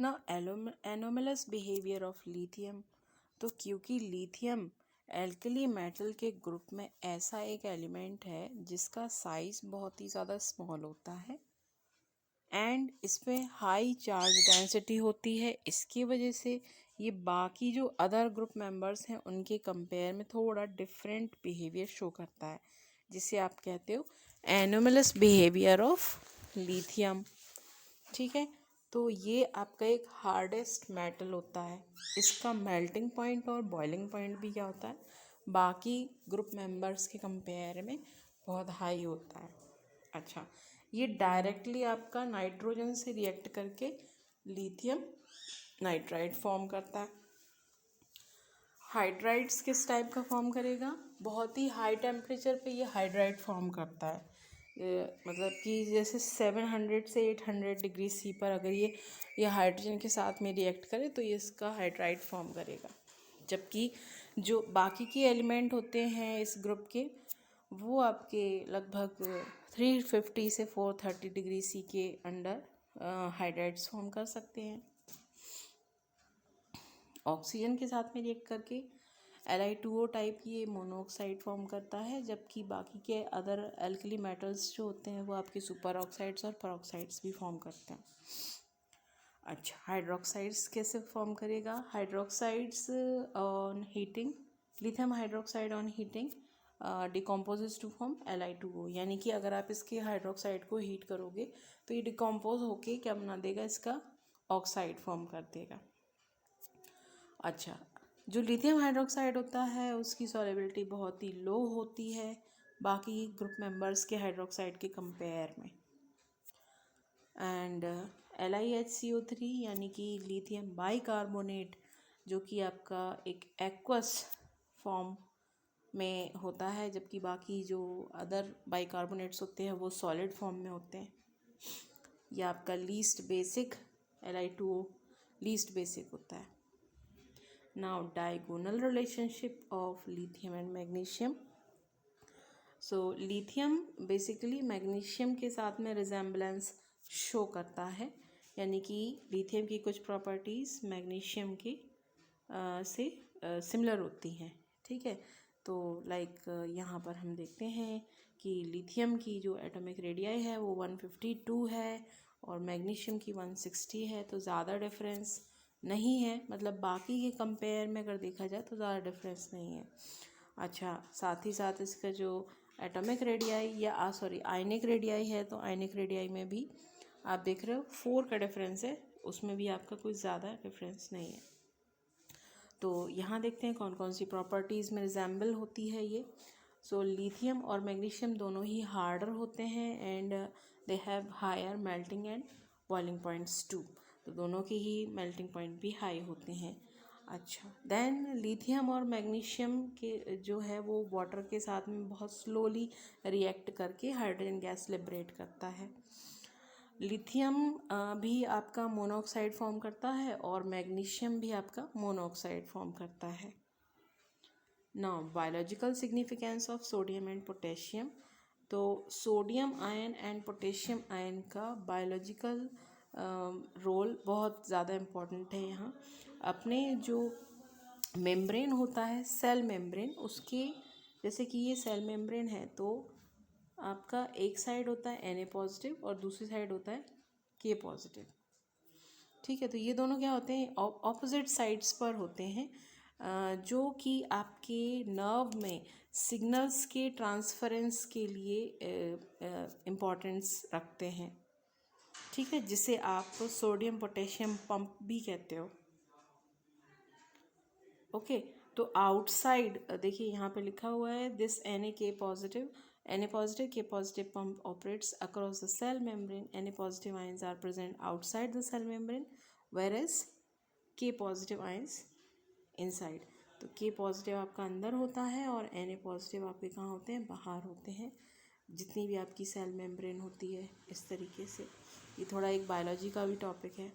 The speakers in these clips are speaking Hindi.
ना एनोमलस बिहेवियर ऑफ लिथियम। तो क्योंकि लिथियम एल्कली मेटल के ग्रुप में ऐसा एक एलिमेंट है जिसका साइज बहुत ही ज़्यादा स्मॉल होता है एंड इसमें हाई चार्ज डेंसिटी होती है, इसकी वजह से ये बाकी जो अदर ग्रुप मेंबर्स हैं उनके कंपेयर में थोड़ा डिफरेंट बिहेवियर शो करता है, जिसे आप कहते हो एनोमलस बिहेवियर ऑफ लिथियम। ठीक है, तो ये आपका एक हार्डेस्ट मेटल होता है। इसका मेल्टिंग पॉइंट और बॉइलिंग पॉइंट भी क्या होता है, बाकी ग्रुप मेंबर्स के कंपेयर में बहुत हाई होता है। अच्छा, ये डायरेक्टली आपका नाइट्रोजन से रिएक्ट करके लिथियम नाइट्राइड फॉर्म करता है। हाइड्राइड्स किस टाइप का फॉर्म करेगा, बहुत ही हाई टेम्परेचर पे ये हाइड्राइड फॉर्म करता है। मतलब कि जैसे 700 से 800 डिग्री सी पर अगर ये हाइड्रोजन के साथ में रिएक्ट करे तो ये इसका हाइड्राइड फॉर्म करेगा। जबकि जो बाकी के एलिमेंट होते हैं इस ग्रुप के, वो आपके लगभग 350 से 430 डिग्री सी के अंडर हाइड्राइड्स फॉर्म कर सकते हैं। ऑक्सीजन के साथ में रिएक्ट करके Li2O टाइप ये मोनोऑक्साइड फॉर्म करता है, जबकि बाकी के अदर एल्कली मेटल्स जो होते हैं वो आपके सुपर ऑक्साइड्स और परऑक्साइड्स भी फॉर्म करते हैं। अच्छा, हाइड्रोक्साइड्स कैसे फॉर्म करेगा, hydroxides on heating, lithium hydroxide on heating decomposes to form Li2O। यानी कि अगर आप इसके हाइड्रोक्साइड को हीट करोगे तो ये डिकम्पोज होके क्या बना देगा, इसका ऑक्साइड फॉर्म कर देगा। अच्छा, जो लिथियम हाइड्रोक्साइड होता है उसकी सॉल्युबिलिटी बहुत ही लो होती है बाकी ग्रुप मेंबर्स के हाइड्रोक्साइड के कंपेयर में। एंड LiHCO3 यानी कि लिथियम बाइकार्बोनेट, जो कि आपका एक एक्वस फॉर्म में होता है, जबकि बाकी जो अदर बाइकार्बोनेट्स होते हैं वो सॉलिड फॉर्म में होते हैं। यह आपका least basic Li2O least basic होता है। Now diagonal relationship of lithium and magnesium. So lithium basically magnesium के साथ में resemblance शो करता है, यानी कि लिथियम की कुछ प्रॉपर्टीज़ मैग्नीशियम की से सिमिलर होती हैं। ठीक है, तो लाइक यहाँ पर हम देखते हैं कि लिथियम की जो एटॉमिक रेडियाई है वो 152 है और मैग्नीशियम की 160 है, तो ज़्यादा डिफरेंस नहीं है, मतलब बाकी के कंपेयर में अगर देखा जाए तो ज़्यादा डिफरेंस नहीं है। अच्छा, साथ ही साथ इसका जो एटॉमिक रेडियाई या आयनिक रेडियाई है, तो आयनिक रेडियाई में भी आप देख रहे हो 4 का डिफरेंस है, उसमें भी आपका कुछ ज़्यादा डिफरेंस नहीं है। तो यहाँ देखते हैं कौन कौन सी प्रॉपर्टीज़ में रिजेंबल होती है ये। सो लिथियम और मैग्नीशियम दोनों ही हार्डर होते हैं and they have higher melting and boiling points too, तो दोनों के ही मेल्टिंग पॉइंट भी हाई होते हैं। अच्छा, देन लिथियम और मैग्नीशियम के जो है वो वाटर के साथ में बहुत स्लोली रिएक्ट करके हाइड्रोजन गैस लिबरेट करता है। लिथियम भी आपका मोनोऑक्साइड फॉर्म करता है और मैग्नीशियम भी आपका मोनोऑक्साइड फॉर्म करता है। Now biological significance of sodium and potassium. तो sodium ion and potassium ion का बायोलॉजिकल रोल बहुत ज़्यादा इम्पोर्टेंट है यहाँ। अपने जो मेम्ब्रेन होता है, सेल मेम्ब्रेन, उसके जैसे कि ये सेल मेम्ब्रेन है, तो आपका एक साइड होता है Na पॉजिटिव और दूसरी साइड होता है K पॉजिटिव। ठीक है, तो ये दोनों क्या होते हैं, ऑपोजिट साइड्स पर होते हैं, जो कि आपके नर्व में सिग्नल्स के ट्रांसफरेंस के लिए इम्पोर्टेंस रखते हैं। ठीक है, जिसे आप सोडियम पोटेशियम पंप भी कहते हो। ओके, तो आउटसाइड देखिए यहाँ पे लिखा हुआ है this Na positive K positive pump operates across the cell membrane. Na positive ions are present outside the cell membrane whereas K positive ions inside. तो K positive आपका अंदर होता है और Na positive आपके कहाँ होते हैं, बाहर होते हैं, जितनी भी आपकी सेल मेम्ब्रेन होती है इस तरीके से। ये थोड़ा एक बायोलॉजी का भी टॉपिक है।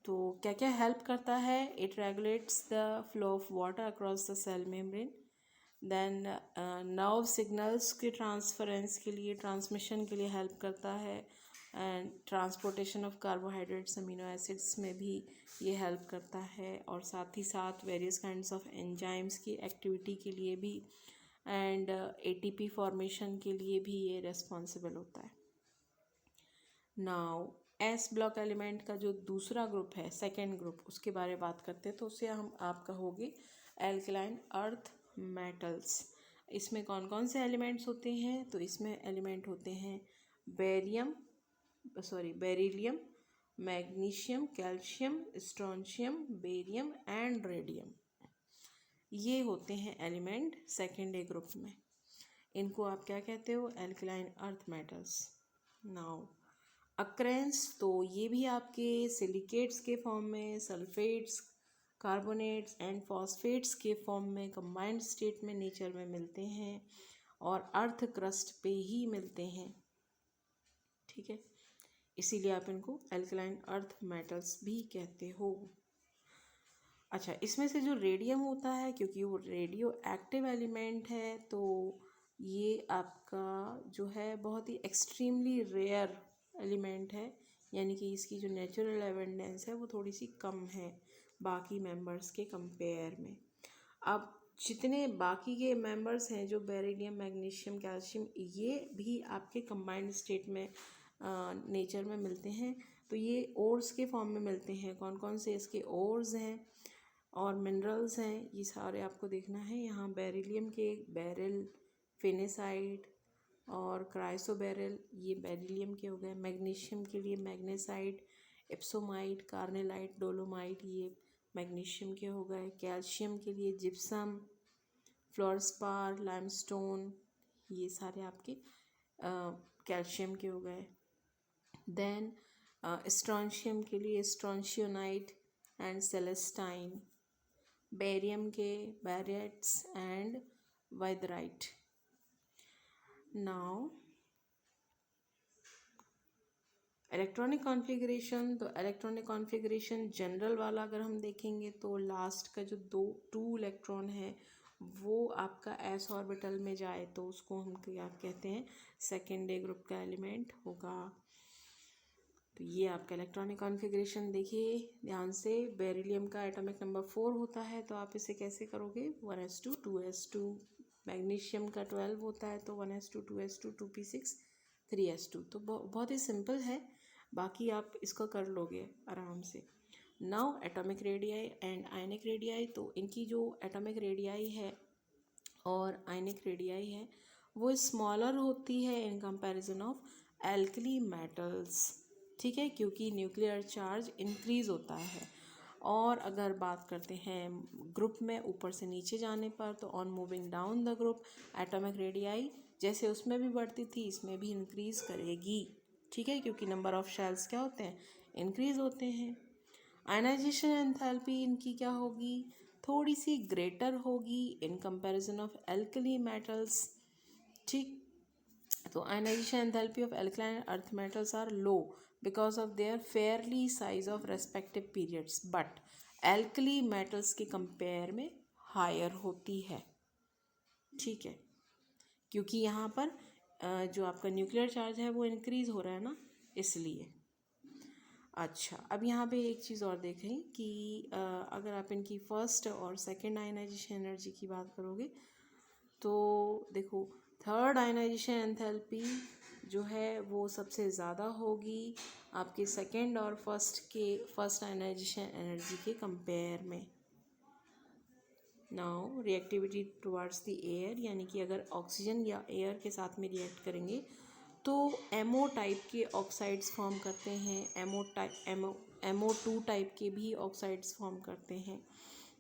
तो क्या क्या हेल्प करता है, it regulates the flow of water across the cell membrane, then nerve signals के ट्रांसफरेंस के लिए, ट्रांसमिशन के लिए हेल्प करता है, and transportation of carbohydrates amino acids में भी ये हेल्प करता है, और साथ ही साथ वेरियस काइंड्स ऑफ एंजाइम्स की एक्टिविटी के लिए भी एंड एटीपी फॉर्मेशन के लिए भी ये रिस्पॉन्सिबल होता है। नाउ एस ब्लॉक एलिमेंट का जो दूसरा ग्रुप है, सेकेंड ग्रुप, उसके बारे में बात करते हैं तो उसे हम आप कहोगे एल्कलाइन अर्थ मेटल्स। इसमें कौन कौन से एलिमेंट्स होते हैं? तो इसमें एलिमेंट होते हैं beryllium, magnesium, calcium, strontium, barium and radium. ये होते हैं एलिमेंट सेकेंड ए ग्रुप में। इनको आप क्या कहते हो? Alkaline earth metals. Now occurrence, तो ये भी आपके सिलिकेट्स के फॉर्म में, सल्फेट्स, कार्बोनेट्स एंड फॉस्फेट्स के फॉर्म में कंबाइंड स्टेट में नेचर में मिलते हैं और अर्थ क्रस्ट पे ही मिलते हैं। ठीक है, इसीलिए आप इनको एल्कलाइन अर्थ मेटल्स भी कहते हो। अच्छा, इसमें से जो रेडियम होता है, क्योंकि वो रेडियो एक्टिव एलिमेंट है, तो ये आपका जो है बहुत ही एक्सट्रीमली रेयर एलिमेंट है, यानी कि इसकी जो नेचुरल एविडेंस है वो थोड़ी सी कम है बाकी मेंबर्स के कंपेयर में। अब जितने बाकी के मेंबर्स हैं, जो बेरिलियम, मैग्नीशियम, कैल्शियम, ये भी आपके कंबाइंड स्टेट में नेचर में मिलते हैं, तो ये ओर्स के फॉर्म में मिलते हैं। कौन कौन से इसके ओर्स हैं और मिनरल्स हैं, ये सारे आपको देखना है। यहाँ बेरिलियम के बेरिल, फेनेसाइट और क्राइसोबेरिल, ये बेरिलियम के हो गए। मैग्नीशियम के लिए मैग्नेसाइट, एप्सोमाइट, कार्नेलाइट, डोलोमाइट, ये मैग्नीशियम के हो गए। कैल्शियम के लिए जिप्सम, फ्लोरस्पार, लाइमस्टोन, ये सारे आपके कैल्शियम के हो गए। देन स्ट्रोंशियम के लिए स्ट्रोंशियोनाइट एंड सेलेस्टाइन, बेरियम के बैरियट्स एंड वाइदराइट। नाउ इलेक्ट्रॉनिक कॉन्फ़िगरेशन, तो इलेक्ट्रॉनिक कॉन्फ़िगरेशन जनरल वाला अगर हम देखेंगे तो लास्ट का जो 2 इलेक्ट्रॉन है वो आपका एस ऑर्बिटल में जाए तो उसको हम क्या कहते हैं? सेकेंड ए ग्रुप का एलिमेंट होगा। तो ये आपका इलेक्ट्रॉनिक कॉन्फ़िगरेशन देखिए ध्यान से। बेरिलियम का एटॉमिक नंबर 4 होता है, तो आप इसे कैसे करोगे? 1s2 2s2। मैग्नीशियम का 12 होता है, तो 1s2 2s2 2p6 3s2। तो बहुत ही सिंपल है, बाकी आप इसको कर लोगे आराम से। Now atomic radii and ionic radii, तो इनकी जो एटॉमिक रेडियाई है और आयनिक रेडियाई है वो स्मॉलर होती है इन कंपैरिजन ऑफ एल्कली मेटल्स। ठीक है, क्योंकि न्यूक्लियर चार्ज इंक्रीज होता है। और अगर बात करते हैं ग्रुप में ऊपर से नीचे जाने पर, तो on moving down the group atomic radii जैसे उसमें भी बढ़ती थी इसमें भी इंक्रीज करेगी। ठीक है, क्योंकि नंबर ऑफ शेल्स क्या होते हैं? इंक्रीज होते हैं। आयनाइजेशन एंथैल्पी इनकी क्या होगी? थोड़ी सी ग्रेटर होगी in comparison of alkali metals. ठीक, तो ionization enthalpy of alkaline earth metals are low because of their fairly size of respective periods, but alkali metals के कंपेयर में हायर होती है। ठीक है, क्योंकि यहाँ पर जो आपका न्यूक्लियर चार्ज है वो इंक्रीज हो रहा है ना, इसलिए। अच्छा, अब यहाँ पे एक चीज़ और देखें कि अगर आप इनकी फर्स्ट और सेकंड आयनाइजेशन एनर्जी की बात करोगे तो देखो थर्ड आयनाइजेशन एंथैल्पी जो है वो सबसे ज़्यादा होगी आपके सेकंड और फर्स्ट आयनाइजेशन एनर्जी के कंपेयर में। Now reactivity towards the air, यानी कि अगर ऑक्सीजन या एयर के साथ में रिएक्ट करेंगे तो एमओ टाइप के ऑक्साइड्स फॉर्म करते हैं, MO2 टाइप के भी ऑक्साइड्स फॉर्म करते हैं,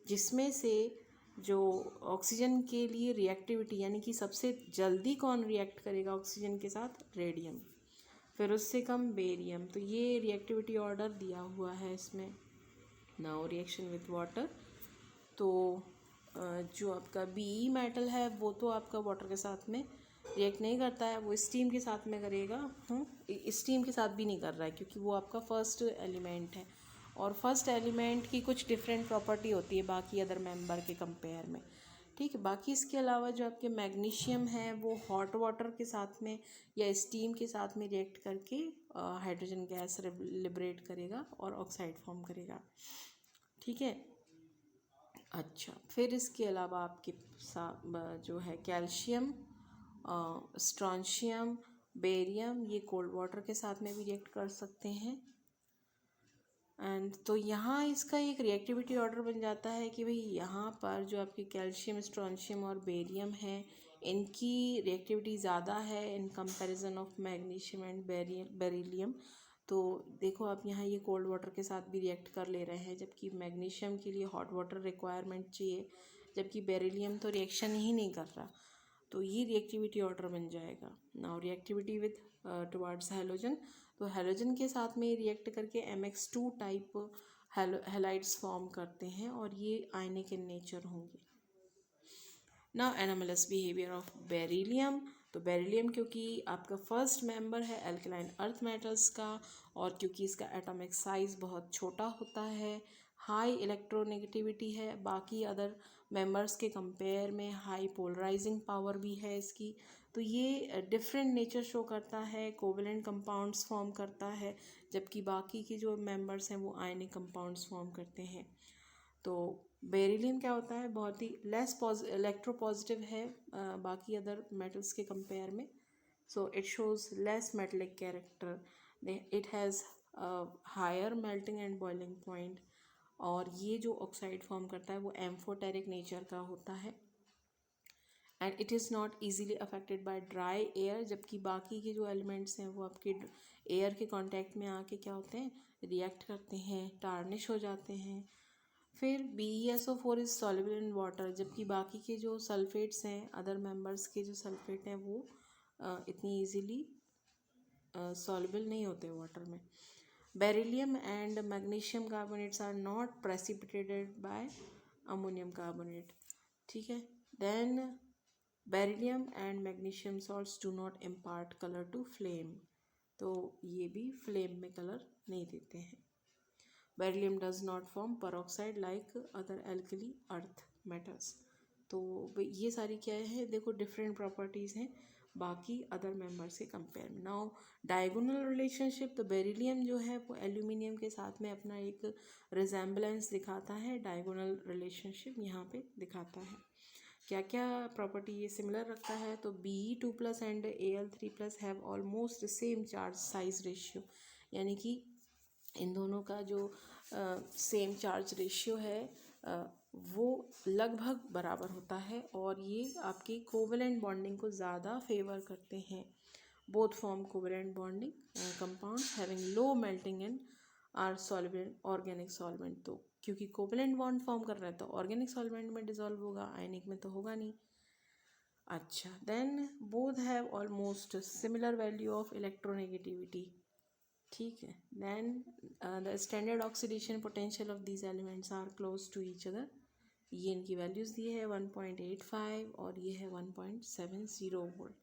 जिसमें से जो ऑक्सीजन के लिए रिएक्टिविटी यानी कि सबसे जल्दी कौन रिएक्ट करेगा ऑक्सीजन के साथ? रेडियम, फिर उससे कम बेरियम। तो ये रिएक्टिविटी ऑर्डर दिया हुआ है इसमें। नाउ रिएक्शन विथ वाटर, तो जो आपका बीई मेटल है वो तो आपका वाटर के साथ में रिएक्ट नहीं करता है, वो स्टीम के साथ में करेगा। स्टीम के साथ भी नहीं कर रहा है क्योंकि वो आपका फर्स्ट एलिमेंट है, और फर्स्ट एलिमेंट की कुछ डिफरेंट प्रॉपर्टी होती है बाकी अदर मेंबर के कंपेयर में। ठीक है। बाकी इसके अलावा जो आपके मैग्नीशियम है वो हॉट वाटर के साथ में या स्टीम के साथ में रिएक्ट करके हाइड्रोजन गैस लिबरेट करेगा और ऑक्साइड फॉर्म करेगा। ठीक है। अच्छा, फिर इसके अलावा आपके जो है कैल्शियम, स्ट्रॉन्शियम, बेरियम, ये कोल्ड वाटर के साथ में भी रिएक्ट कर सकते हैं। एंड तो यहाँ इसका एक रिएक्टिविटी ऑर्डर बन जाता है कि भाई यहाँ पर जो आपके कैल्शियम, स्ट्रॉन्शियम और बेरियम है, इनकी रिएक्टिविटी ज़्यादा है इन comparison of magnesium and beryllium. तो देखो आप यहाँ ये कोल्ड वाटर के साथ भी रिएक्ट कर ले रहे हैं, जबकि मैग्नीशियम के लिए हॉट वाटर रिक्वायरमेंट चाहिए, जबकि बेरिलियम तो रिएक्शन ही नहीं कर रहा। तो ये रिएक्टिविटी ऑर्डर बन जाएगा। Now reactivity with towards halogen, तो हैलोजन के साथ में रिएक्ट करके MX2 टाइप हैलाइड्स फॉर्म करते हैं और ये आयनिक इन नेचर होंगे। Now anomalous behaviour of beryllium, तो बेरिलियम क्योंकि आपका फर्स्ट मेंबर है एल्कलाइन अर्थ मेटल्स का, और क्योंकि इसका एटॉमिक साइज बहुत छोटा होता है, हाई इलेक्ट्रोनेगेटिविटी है, बाकी अदर मेंबर्स के कंपेयर में हाई पोलराइजिंग पावर भी है इसकी, तो ये डिफरेंट नेचर शो करता है, कोवेलेंट कंपाउंड्स फॉर्म करता है, जबकि बाकी के जो मेंबर्स हैं वो आयनिक कंपाउंड्स फॉर्म करते हैं। तो बेरिलियम क्या होता है, बहुत ही लेस इलेक्ट्रो पॉजिटिव है बाकी अदर मेटल्स के कंपेयर में। So it shows less metallic character, it has higher melting and boiling point, और ये जो ऑक्साइड फॉर्म करता है वो एम्फोटेरिक नेचर का होता है। And it is not easily affected by dry air, जबकि बाकी के जो एलिमेंट्स हैं वो आपके एयर के कांटेक्ट में आके क्या होते हैं, रिएक्ट करते हैं, टार्निश हो जाते हैं। फिर BeSO4 is soluble in water, जबकि बाकी के जो सल्फेट्स हैं, अदर मेंबर्स के जो सल्फेट हैं वो इतनी इजीली सॉल्युबल नहीं होते वाटर में। Beryllium and magnesium carbonates are not precipitated by ammonium carbonate. ठीक है। Then beryllium and magnesium salts do not impart colour to flame, तो ये भी फ्लेम में कलर नहीं देते हैं। Beryllium does not form peroxide like other alkali earth metals. तो ये सारी क्या है, देखो डिफरेंट प्रॉपर्टीज़ हैं बाकी अदर मेंबर से कंपेयर में। नाउ डायगोनल रिलेशनशिप, तो बेरिलियम जो है वो एल्यूमिनियम के साथ में अपना एक रिजेम्बलेंस दिखाता है, डायगोनल रिलेशनशिप यहाँ पे दिखाता है। क्या क्या प्रॉपर्टी ये सिमिलर रखता है, तो Be2+ and Al3+ have almost same charge size ratio, यानी कि इन दोनों का जो सेम चार्ज रेशियो है वो लगभग बराबर होता है, और ये आपकी कोवेलेंट बॉन्डिंग को ज़्यादा फेवर करते हैं। Both form covalent bonding compounds having low melting and are soluble in organic solvent, तो क्योंकि कोवेलेंट बॉन्ड फॉर्म कर रहा है तो ऑर्गेनिक सॉल्वेंट में डिजॉल्व होगा, आयनिक में तो होगा नहीं। अच्छा, then both have almost similar value of electronegativity. ठीक है। Then the standard oxidation potential of these elements are close to each other, ये इनकी वैल्यूज़ दी है 1.85 और ये है 1.70 volt.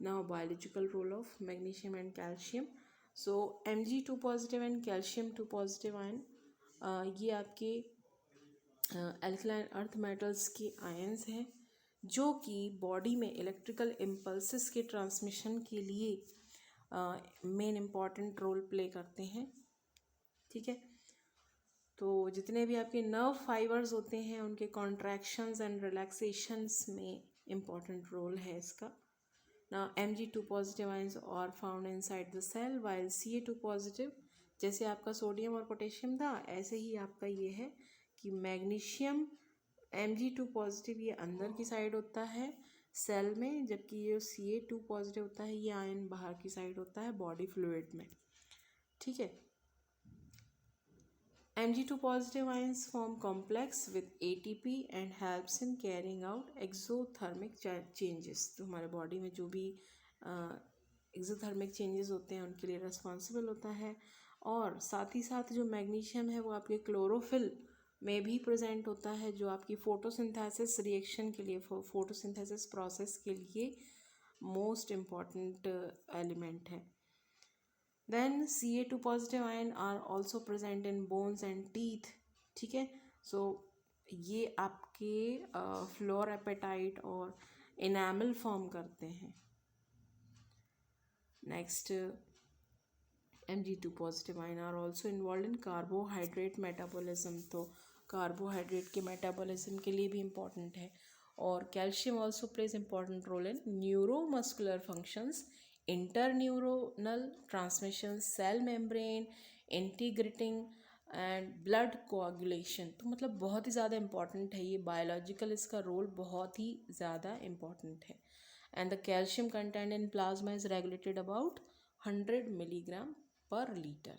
Now biological role of magnesium and calcium, so Mg2 positive and calcium 2 positive ion, ये आपके एल्कलाइन अर्थ मेटल्स के आयंस हैं जो कि बॉडी में इलेक्ट्रिकल इम्पल्सेस के ट्रांसमिशन के लिए मेन इम्पॉर्टेंट रोल प्ले करते हैं। ठीक है। तो जितने भी आपके नर्व फाइबर्स होते हैं उनके कॉन्ट्रैक्शंस एंड रिलैक्सेशंस में इम्पॉर्टेंट रोल है इसका। ना Mg2 positive ions are found inside the cell, while Ca2 positive, जैसे आपका सोडियम और पोटेशियम था ऐसे ही आपका ये है कि मैग्नीशियम Mg2 पॉजिटिव ये अंदर की साइड होता है सेल में, जबकि ये Ca2 पॉजिटिव होता है ये आयन बाहर की साइड होता है बॉडी फ्लूइड में। ठीक है। Mg2 positive ions form complex with ATP and helps in carrying out exothermic changes, तो हमारे बॉडी में जो भी एक्सोथर्मिक चेंजेस होते हैं उनके लिए रिस्पॉन्सिबल होता है। और साथ ही साथ जो मैग्नीशियम है वो आपके क्लोरोफिल में भी प्रेजेंट होता है, जो आपकी फोटोसिंथेसिस रिएक्शन के लिए, फोटोसिंथेसिस प्रोसेस के लिए मोस्ट इम्पॉर्टेंट एलिमेंट है। Then Ca2 positive ion are also present in bones and teeth। ठीक है। सो ये आपके फ्लोर एपेटाइट और इनामल फॉर्म करते हैं। Next, Mg2 positive ion are also involve in carbohydrate metabolism, तो कार्बोहाइड्रेट के मेटाबॉलिज्म के लिए भी इम्पॉर्टेंट है। और calcium also plays important role in neuromuscular functions, interneuronal transmission, cell membrane integrating and blood coagulation. तो मतलब बहुत ही ज़्यादा इम्पॉर्टेंट है ये, बायोलॉजिकल इसका रोल बहुत ही ज़्यादा इम्पॉर्टेंट है। And the calcium content in plasma is regulated about 100 milligram per liter।